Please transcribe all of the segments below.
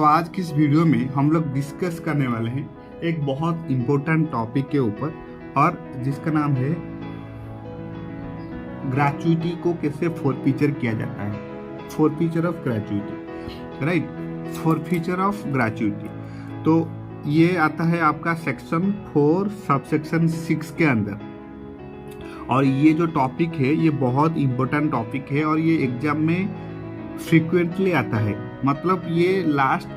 आज की इस वीडियो में हम लोग डिस्कस करने वाले हैं एक बहुत इम्पोर्टेंट टॉपिक के ऊपर, और जिसका नाम है ग्रेचुइटी को कैसे फोरफीचर किया जाता है। Forfeiture of gratuity, right. Forfeiture of gratuity तो ये आता है आपका सेक्शन 4 सबसेक्शन 6 के अंदर। और ये जो टॉपिक है ये बहुत इम्पोर्टेंट टॉपिक है और ये एग्जाम में फ्रीक्वेंटली आता है। मतलब ये लास्ट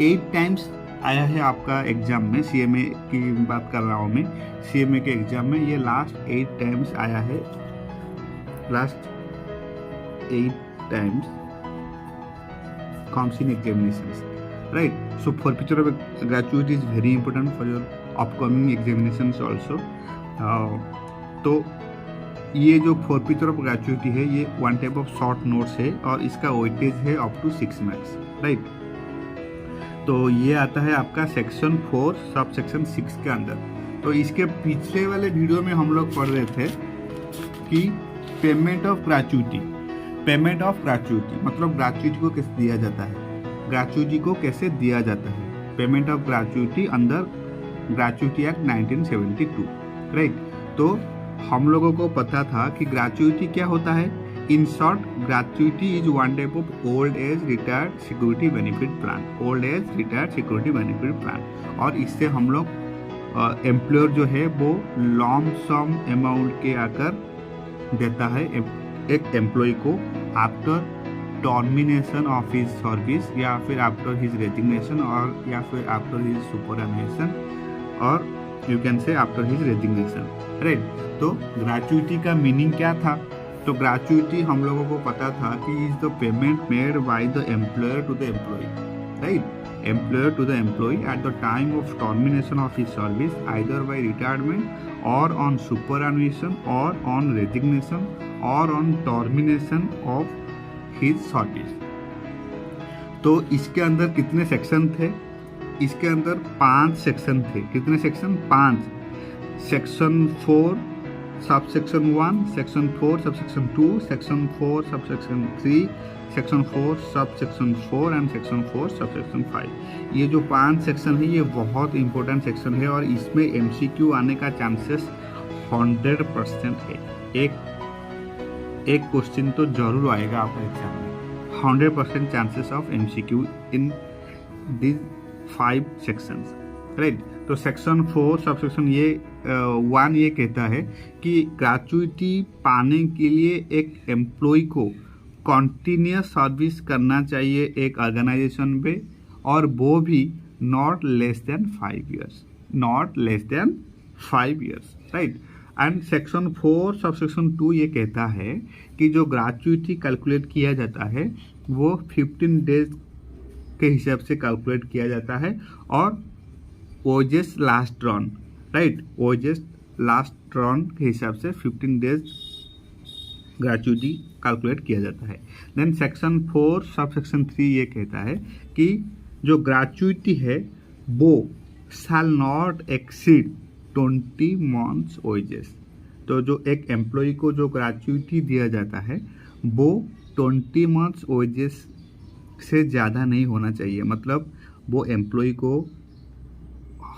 8 टाइम्स आया है आपका एग्जाम में। सीएमए की बात कर रहा हूँ मैं, सीएमए के एग्जाम में ये लास्ट 8 टाइम्स आया है। Last 8 times comes in examinations, right? So forfeiture of gratuity is very important for your upcoming examinations also. तो ये जो forfeiture of gratuity है ये one type of short notes है और इसका वेटेज है अप टू 6 मार्क्स, राइट। तो ये आता है आपका सेक्शन 4 सब सेक्शन 6 के अंदर। तो इसके पिछले वाले वीडियो में हम लोग पढ़ रहे थे कि payment of gratuity. Payment of gratuity मतलब ग्रेचुइटी को कैसे दिया जाता है, ग्रेचुइटी को कैसे दिया जाता है। Payment of gratuity under gratuity act 1972, right. तो हम लोगों को पता था कि ग्रेचुइटी क्या होता है। In short, gratuity is one type of old age retired security benefit plan, old age retired security benefit plan. और इससे हम लोग एम्प्लॉयर जो है वो लॉन्ग सम अमाउंट के आकर देता है एक एम्प्लॉय को after termination of his service, या फिर आफ्टर हिज रेजिग्नेशन, और या फिर आफ्टर हिज सुपरएनुएशन, और you can say after his resignation, right. तो ग्रेचुइटी का मीनिंग क्या था। तो ग्रेचुइटी हम लोगों को पता था कि is the payment made by the employer to the employee, right. Employer to the employee at the time of termination of his service either by retirement or on superannuation or on resignation or on termination of his service। तो इसके अंदर कितने section थे। इसके अंदर 5 section थे। कितने section? 5। Section 4 sub section 1, section 4 sub section 2, section 4 sub section 3, section 4 sub section 4 and section 4 sub section 5। ये जो 5 सेक्शन है ये बहुत इंपॉर्टेंट सेक्शन है और इसमें एमसीक्यू आने का चांसेस 100% है। एक क्वेश्चन तो जरूर आएगा आपका एग्जाम में। 100% chances of MCQ in this 5 sections, right. तो सेक्शन 4 सब सेक्शन 1 ये कहता है कि ग्रेचुइटी पाने के लिए एक एम्प्लॉय को कॉन्टिन्यूस सर्विस करना चाहिए एक ऑर्गेनाइजेशन पे, और वो भी not less than 5 years, not less than 5 years, right. And section 4 sub section 2 ये कहता है कि जो ग्रेचुइटी कैलकुलेट किया जाता है वो 15 डेज के हिसाब से कैलकुलेट किया जाता है, और ओजेस लास्ट रन, राइट, ओजेस लास्ट रन के हिसाब से 15 डेज ग्रेचुइटी कैलकुलेट किया जाता है। देन सेक्शन 4 सब सेक्शन 3 ये कहता है कि जो ग्रेचुइटी है वो shall not exceed 20 months wages. तो जो एक एम्प्लॉय को जो ग्रेचुइटी दिया जाता है वो 20 मंथ्स वेजेस से ज़्यादा नहीं होना चाहिए। मतलब वो एम्प्लॉय को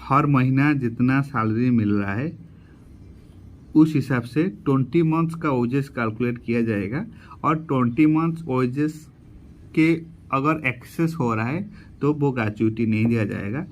हर महीना जितना सैलरी मिल रहा है उस हिसाब से 20 मंथ्स का वेजेस कैलकुलेट किया जाएगा, और 20 मंथ्स वेजेस के अगर एक्सेस हो रहा है तो वो ग्रेचुइटी नहीं दिया जाएगा।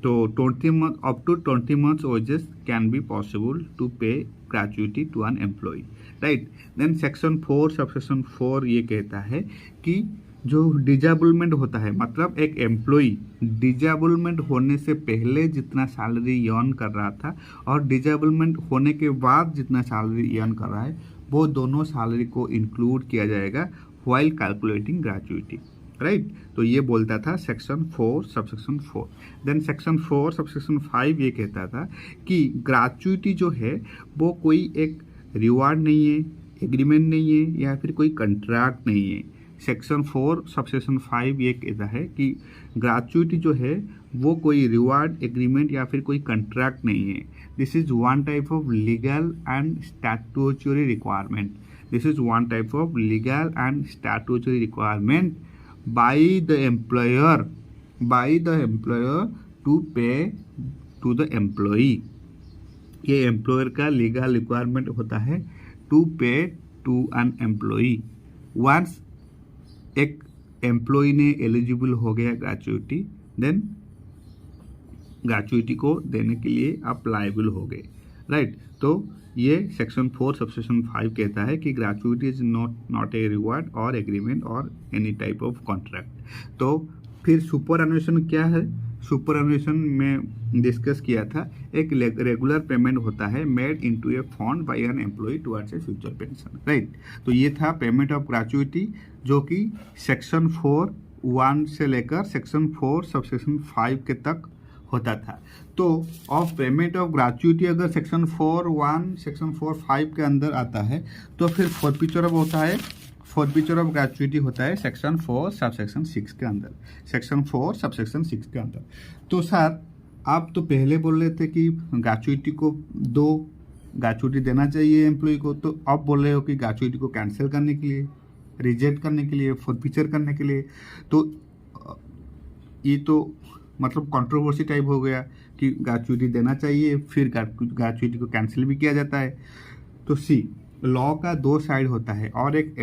तो 20 month up to 20 months wages can be possible to pay gratuity to an employ, right. Then section 4 sub section 4 ये कहता है कि जो डिजेबलमेंट होता है, मतलब एक एम्प्लॉय डिजेबलमेंट होने से पहले जितना सैलरी अर्न कर रहा था और डिजेबलमेंट होने के बाद जितना सैलरी अर्न कर रहा है वो दोनों सैलरी को इंक्लूड किया जाएगा व्हाइल कैलकुलेटिंग ग्रेचुइटी, राइट। तो ये बोलता था section 4 sub section 4। Then section 4 sub section 5 ये कहता था कि ग्रेचुइटी जो है वो कोई एक रिवार्ड नहीं है, एग्रीमेंट नहीं है, या फिर कोई कंट्रैक्ट नहीं है। सेक्शन 4 सब सेक्शन 5 ये कहता है कि ग्रेचुइटी जो है वो कोई रिवार्ड, एग्रीमेंट या फिर कोई कंट्रैक्ट नहीं है। This is one type of legal and statutory requirement. This is one type of legal and statutory requirement by the employer by the employer to pay to the employee. ये employer का legal requirement होता है to pay to an employee. Once एक employee ने eligible हो गया gratuity, then gratuity को देने के लिए आप लायबल हो गए, राइट। तो ये सेक्शन 4 सबसेक्शन 5 कहता है कि gratuity is not a reward और एग्रीमेंट और एनी टाइप ऑफ कॉन्ट्रैक्ट। तो फिर सुपर एनुएशन क्या है? सुपर एनुएशन में डिस्कस किया था, एक रेगुलर पेमेंट होता है made into a fund by an employee towards a future pension, right. तो ये था पेमेंट ऑफ ग्रेचुइटी, जो कि सेक्शन 4(1) से लेकर सेक्शन 4 सबसेक्शन 5 के तक होता था। तो ऑफ पेमेंट ऑफ ग्रेचुइटी अगर सेक्शन 4(1) सेक्शन 4(5) के अंदर आता है, तो फिर फॉरफीचर होता है, फॉरफीचर ऑफ ग्रेचुइटी होता है सेक्शन 4 सबसेक्शन 6 के अंदर, सेक्शन 4 सबसेक्शन 6 के अंदर। तो सर आप तो पहले बोल रहे थे कि ग्रेचुइटी को ग्रेचुइटी देना चाहिए एम्प्लॉय को, तो अब बोल रहे हो कि ग्रेचुइटी को कैंसिल करने के लिए, रिजेक्ट करने के लिए, फॉरफीचर करने के लिए। तो ये तो मतलब कंट्रोवर्सी टाइप हो गया कि ग्रेचुइटी देना चाहिए, फिर ग्रेचुइटी को कैंसिल भी किया जाता है। तो सी, लॉ का दो साइड होता है, और एक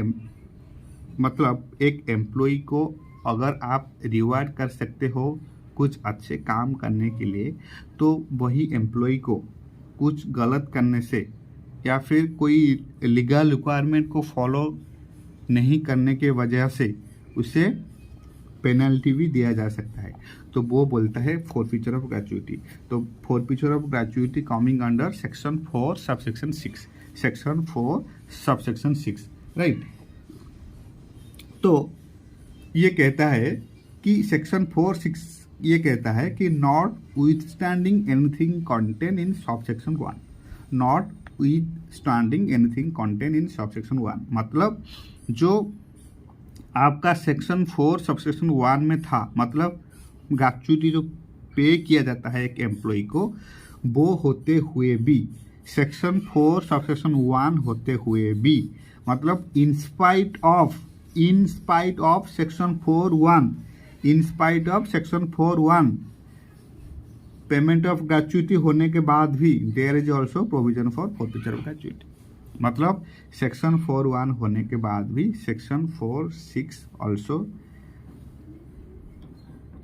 एम्प्लॉय को अगर आप रिवार्ड कर सकते हो कुछ अच्छे काम करने के लिए, तो वही एम्प्लॉय को कुछ गलत करने से या फिर कोई लीगल रिक्वायरमेंट को फॉलो नहीं करने के वजह से उसे पेनल्टी भी दिया जा सकता है। तो वो बोलता है फॉरफीचर ऑफ ग्रेचुइटी। तो forfeiture of gratuity coming under section 4 subsection 6, section 4 subsection 6, right. तो ये कहता है कि सेक्शन 4(6) ये कहता है कि notwithstanding anything contain in subsection 1, not withstanding anything contain in subsection 1, मतलब जो आपका सेक्शन 4 सबसेक्शन 1 में था, मतलब ग्रेचुइटी जो पे किया जाता है एक एम्प्लॉय को, वो होते हुए भी सेक्शन 4 सबसेक्शन 1 होते हुए भी, मतलब in spite of section 4(1), in spite of section 4(1) payment of gratuity होने के बाद भी there is also provision for forfeiture of gratuity. मतलब सेक्शन 4(1) होने के बाद भी section 4(6) also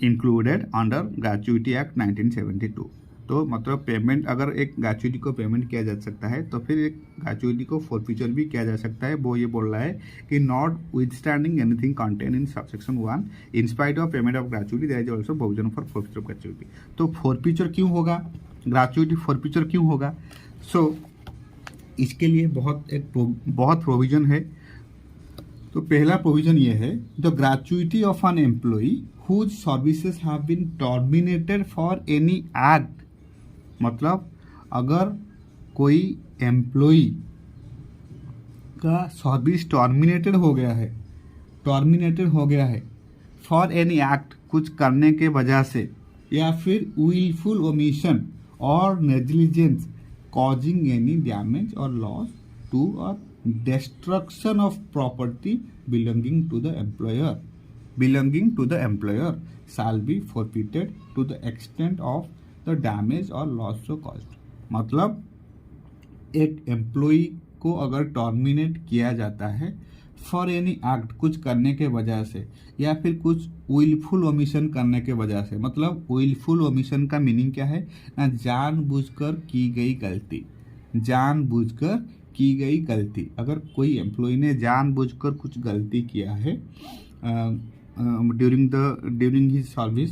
included under gratuity act 1972। तो मतलब पेमेंट, अगर एक ग्रेचुइटी को पेमेंट किया जा सकता है, तो फिर एक ग्रेचुइटी को फॉरफीचर भी किया जा सकता है। वो ये बोल रहा है कि notwithstanding anything contain in subsection 1 in spite of payment of gratuity there is also provision for forfeiture of gratuity. तो फॉरफीचर क्यों होगा, ग्रेचुइटी फॉरफीचर क्यों होगा? सो इसके लिए बहुत प्रोविजन है। तो पहला प्रोविजन ये है, the gratuity of an employee whose services have been terminated for any act, मतलब अगर कोई एम्प्लॉय का सर्विस टर्मिनेटेड हो गया है फॉर एनी एक्ट, कुछ करने के वजह से, या फिर विलफुल ओमिशन और नेग्लिजेंस कॉजिंग एनी डैमेज और लॉस टू और destruction of property belonging to the employer shall be forfeited to the extent of the damage or loss so caused। मतलब एक एम्प्लॉय को अगर टर्मिनेट किया जाता है फॉर एनी एक्ट, कुछ करने के वजह से, या फिर कुछ विलफुल ओमिशन करने के वजह से। मतलब विलफुल ओमिशन का मीनिंग क्या है ना, जानबूझकर की गई गलती, जानबूझकर की गई गलती। अगर कोई एम्प्लॉय ने जानबूझकर कुछ गलती किया है ड्यूरिंग हिज सर्विस,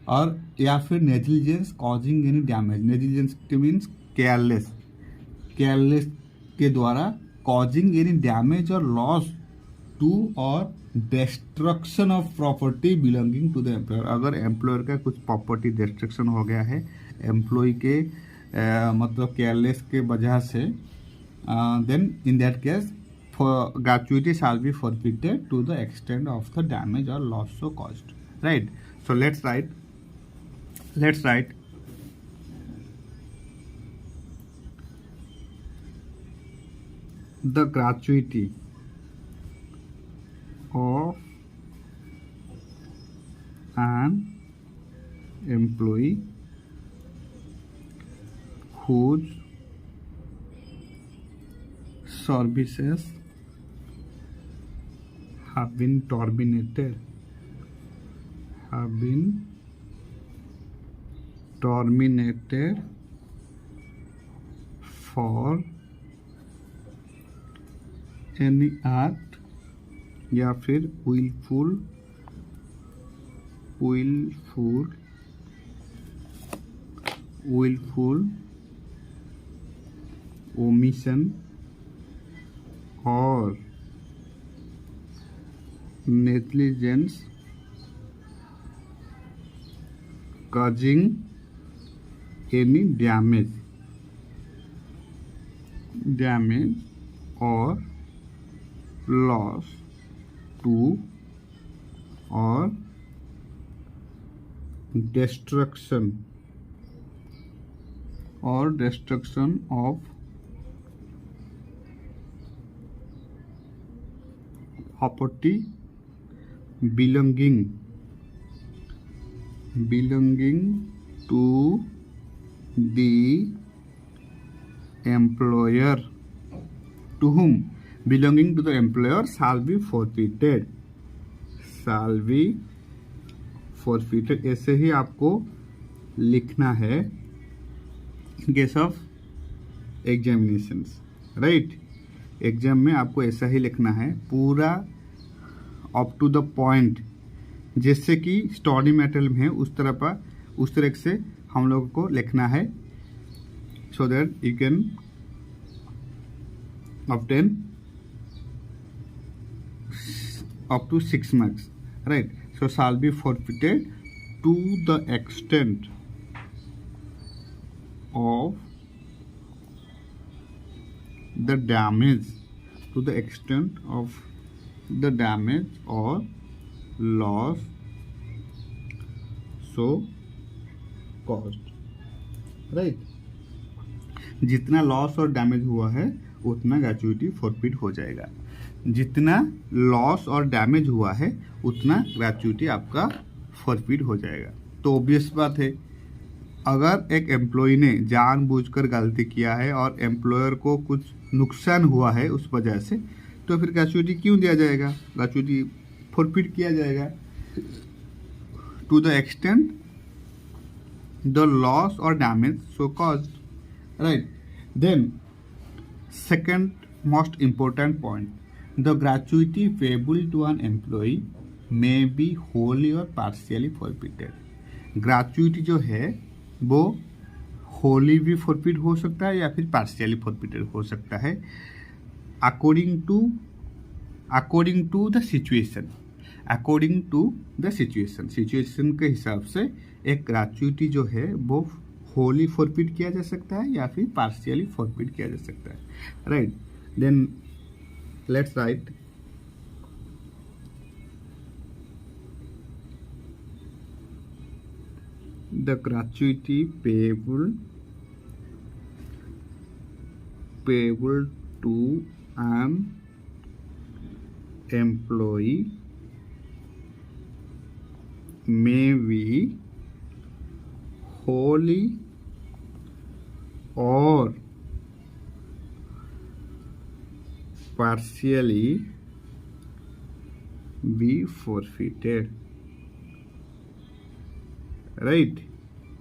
और या फिर negligence causing any damage, negligence के मीन्स केयरलेस के द्वारा कॉजिंग एनी डैमेज और लॉस टू और destruction of property belonging to the employer. अगर एम्प्लॉयर का कुछ प्रॉपर्टी डिस्ट्रक्शन हो गया है एम्प्लॉय के मतलब केयरलेस के वजह से, then in that case gratuity shall be forfeited to the extent of the damage or loss so caused, right? So let's write the gratuity of an employee whose services have been terminated for any act या फिर willful omission or negligence causing any damage or loss to or destruction of property belonging to the employer, to whom belonging to the employer shall be forfeited. ऐसे ही आपको लिखना है in case of examinations, right. Exam में आपको ऐसा ही लिखना है पूरा अप टू द पॉइंट, जैसे कि स्टडी मटेरियल में है उस तरह से हम लोगों को लिखना है, so that you can obtain up to 6 marks, right? So shall be forfeited to the extent of the damage, or loss so caused, right? जितना लॉस और डैमेज हुआ है उतना ग्रेचुइटी फॉरफिट हो जाएगा। जितना लॉस और डैमेज हुआ है उतना ग्रेचुइटी आपका फॉरफिट हो जाएगा। तो ऑब्वियस बात है, अगर एक एम्प्लॉय ने जानबूझकर गलती किया है और एम्प्लॉयर को कुछ नुकसान हुआ है उस वजह से, तो फिर ग्रेचुइटी क्यों दिया जाएगा? ग्रेचुइटी फॉरफिट किया जाएगा to the extent the loss और damage so caused, right. Then second most important point, the gratuity payable to an employee may be wholly or partially forfeited. Gratuity जो है वो wholly भी forfeit हो सकता है या फिर partially forfeited हो सकता है, according to the situation के हिसाब से एक ग्रेचुइटी जो है वो होली फॉरफिट किया जा सकता है या फिर पार्शियली फॉरफिट किया जा सकता है, right. Then let's write the gratuity payable to an employee may be wholly or partially be forfeited, right?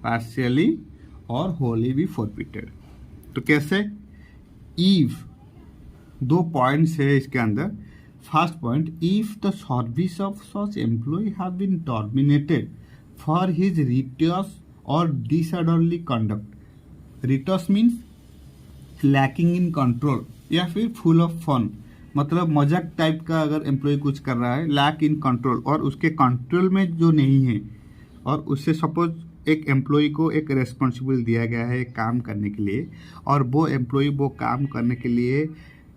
partially और wholly be forfeited। तो कैसे? if दो पॉइंट्स है इसके अंदर। First point, if the service of such employee have been terminated for his riotous or disorderly conduct। Riotous means lacking in control या फिर full of fun, मतलब मजाक टाइप का अगर एम्प्लॉय कुछ कर रहा है, लैक इन कंट्रोल और उसके कंट्रोल में जो नहीं है, और उससे सपोज एक एम्प्लॉय को एक रेस्पॉन्सिबल दिया गया है एक काम करने के लिए, और वो एम्प्लॉय वो काम करने के लिए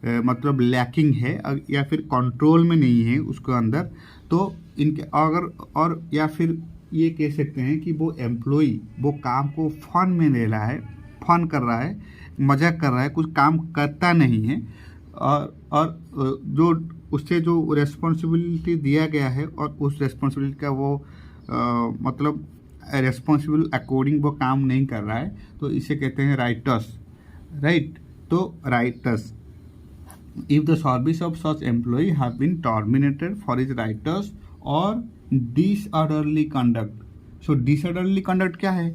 मतलब लैकिंग है या फिर कंट्रोल में नहीं है उसके अंदर, तो इनके अगर और या फिर ये कह सकते हैं कि वो एम्प्लॉय वो काम को फन में ले रहा है, फन कर रहा है, मजाक कर रहा है, कुछ काम करता नहीं है, और जो उससे जो रेस्पॉन्सिबिलिटी दिया गया है और उस रेस्पॉन्सिबिलिटी का वो मतलब रेस्पॉन्सिबल अकॉर्डिंग वो काम नहीं कर रहा है तो इसे कहते हैं राइटस, राइट। तो rights, if the service of such employee have been terminated for his rights or disorderly conduct. So disorderly conduct क्या है?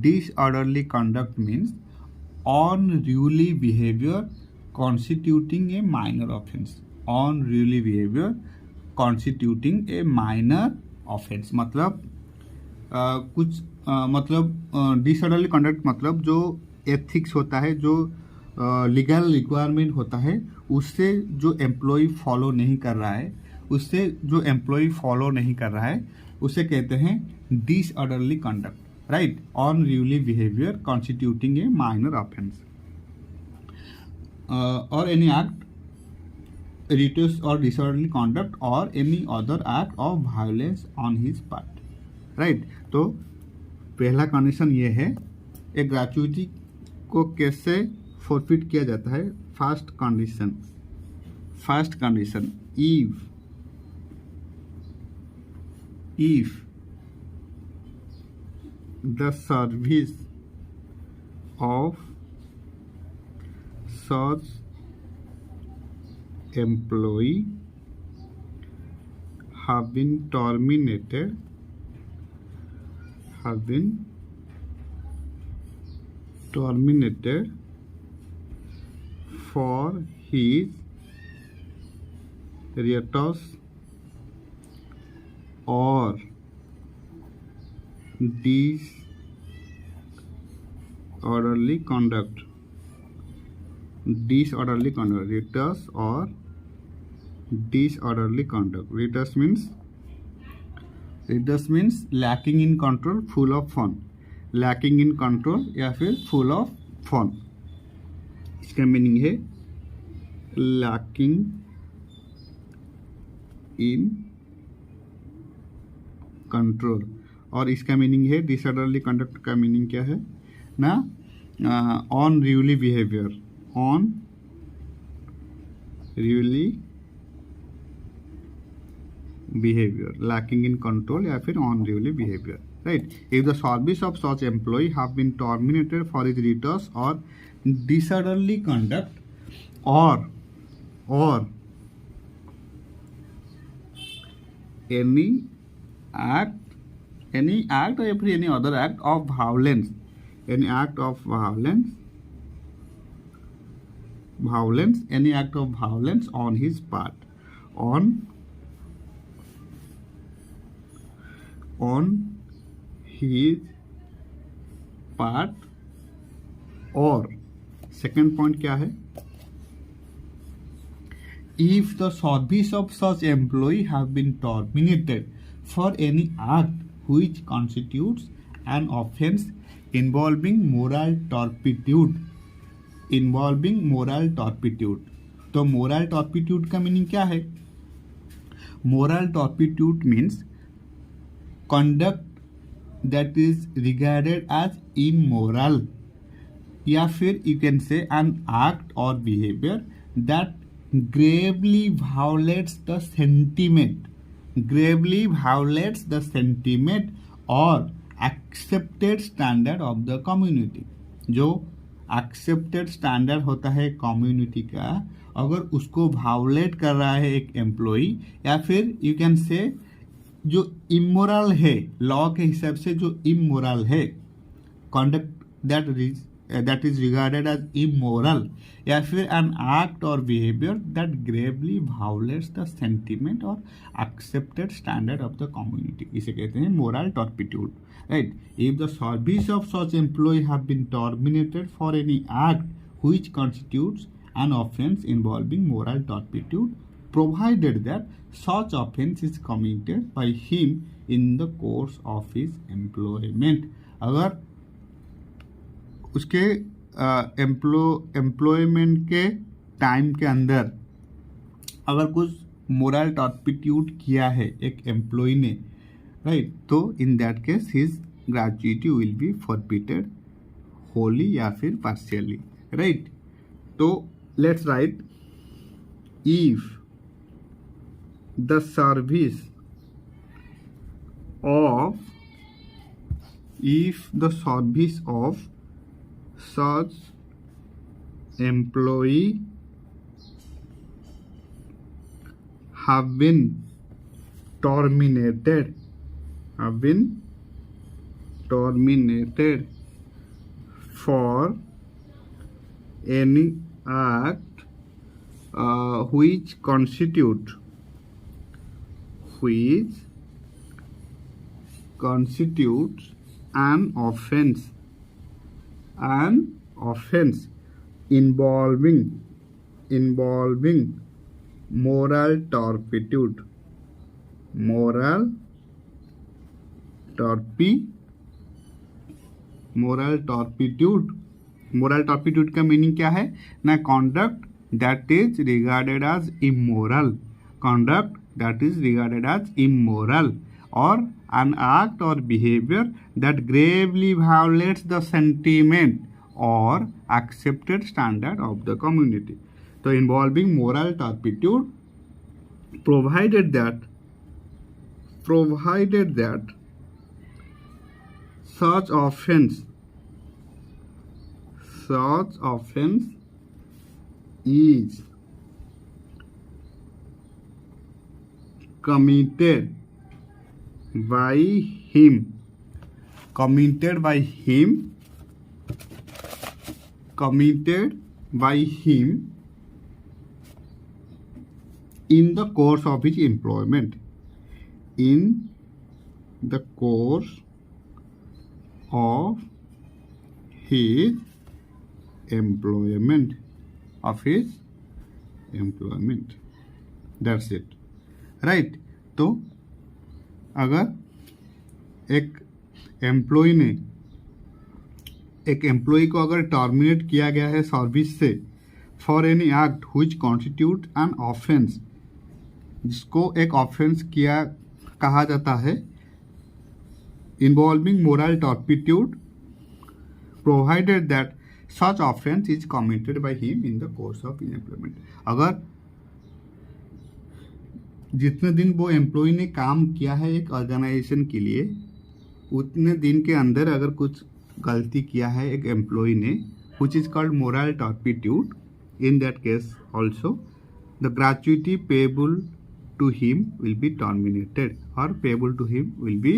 Disorderly conduct means unruly behavior constituting a minor offense. Unruly behavior constituting a minor offense मतलब मतलब disorderly conduct मतलब जो ethics होता है, जो legal requirement होता है, उससे जो एम्प्लॉय फॉलो नहीं कर रहा है, उसे कहते हैं disorderly conduct, right. Unruly behaviour constituting ए माइनर ऑफेंस और एनी एक्ट रिट्यूस और डिसऑर्डरली कंडक्ट और any other act of violence on his part, right. तो पहला कंडीशन ये है, एक ग्रेच्युटी को कैसे फॉरफिट किया जाता है। First condition if the service of such employee have been terminated for his rights or disorderly conduct, rights or disorderly conduct. Rights means lacking in control, full of fun, lacking in control या फिर full of fun। इसका meaning है lacking in control, और इसका meaning है disorderly conduct का meaning क्या है ना, unruly behavior, lacking in control या फिर unruly behavior, right। If the service of such employee have been terminated for his rights or disorderly conduct or any act or any other act of violence, any act of violence on his part, on his part, और second point क्या है, if the service of such employee have been terminated for any act which constitutes an offense involving moral turpitude। तो moral turpitude का meaning क्या है? moral turpitude means conduct that is regarded as immoral, या फिर you can say an act or behavior that gravely violates the sentiment or accepted standard of the community। जो accepted standard होता है community का, अगर उसको वायोलेट कर रहा है एक एम्प्लॉई, या फिर यू कैन से जो इमोरल है, लॉ के हिसाब से जो इमोरल है, conduct that is regarded as immoral, या फिर an act or behavior that gravely violates the sentiment or accepted standard of the community, इसे कहते हैं moral turpitude, right। If the service of such employee have been terminated for any act which constitutes an offense involving moral turpitude, provided that such offense is committed by him in the course of his employment। अगर उसके employment के time के अंदर अगर कुछ moral turpitude किया है एक एम्प्लॉय ने, राइट, तो in that case his gratuity will be forfeited Holi या फिर पार्शियली, राइट। तो let's write, if the service of if the service of such employee have been terminated for any act which constitutes an offense involving moral turpitude का meaning क्या है ना, conduct that is regarded as immoral, or an act or behavior that gravely violates the sentiment or accepted standard of the community. So involving moral turpitude, provided that such offense is committed by him in the course of his employment, that's it, right? तो अगर एक employ को अगर terminate किया गया है service से for any act which constitute an offence, जिसको एक ऑफेंस कहा जाता है, involving moral turpitude, provided that such offence is committed by him in the course of employment. अगर जितने दिन वो एम्प्लॉय ने काम किया है एक ऑर्गेनाइजेशन के लिए, उतने दिन के अंदर अगर कुछ गलती किया है एक एम्प्लॉय ने, which is called moral turpitude, in that case also the gratuity payable to him will be terminated or payable to him will be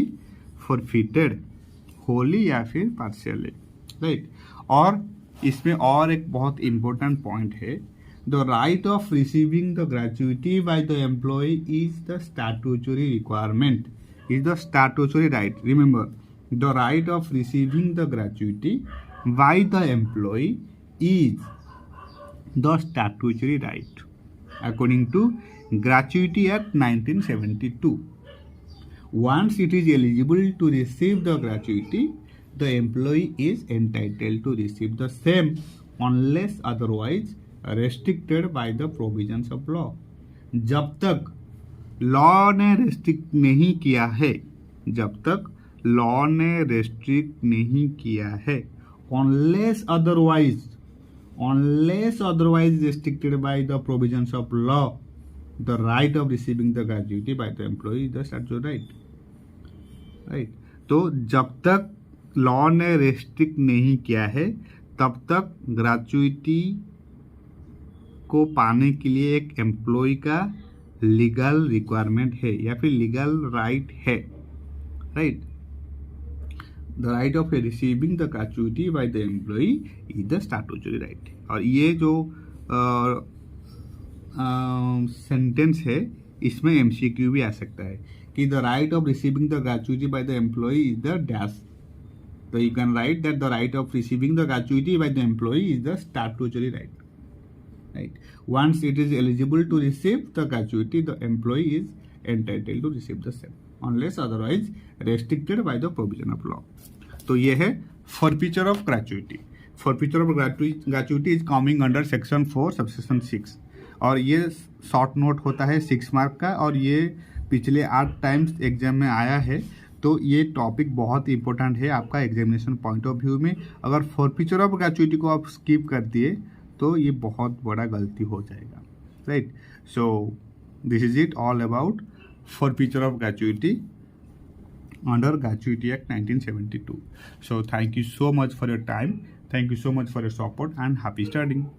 forfeited wholly या फिर partially, right? और इसमें और एक बहुत important point है, the right of receiving the gratuity by the employee is the statutory requirement, is the statutory right. Remember, the right of receiving the gratuity by the employee is the statutory right according to Gratuity Act 1972. Once it is eligible to receive the gratuity, the employee is entitled to receive the same unless otherwise restricted by the provisions of law. जब तक law ने restrict नहीं किया है, unless otherwise restricted by the provisions of law, the right of receiving the gratuity by the employee is the statutory right. तो जब तक law ने रेस्ट्रिक्ट नहीं किया है तब तक ग्रेचुइटी को पाने के लिए एक एम्प्लॉय का लीगल रिक्वायरमेंट है या फिर लीगल राइट है, right? The right of receiving the gratuity by the employee is the statutory right. और ये जो सेंटेंस है इसमें एमसीक्यू भी आ सकता है कि the right of receiving the gratuity by the employee is the dash. So you can write that the right of receiving the gratuity by the employee is the statutory right. Right. Once it is eligible to receive the gratuity, the employee is entitled to receive the same, unless otherwise restricted by the provision of law. तो ये है forfeiture of gratuity. Forfeiture of gratuity is coming under section 4 subsection 6 और ये short note होता है 6 mark का और ये पिछले 8 टाइम्स एग्जाम में आया है। तो ये टॉपिक बहुत इंपॉर्टेंट है आपका एग्जामिनेशन पॉइंट ऑफ व्यू में। अगर फॉरफीचर ऑफ ग्रेचुइटी को आप स्किप कर दिए तो ये बहुत बड़ा गलती हो जाएगा, right? So this is it all about forfeiture of gratuity. under Gratuity Act 1972. So thank you so much for your time. Thank you so much for your support and happy studying.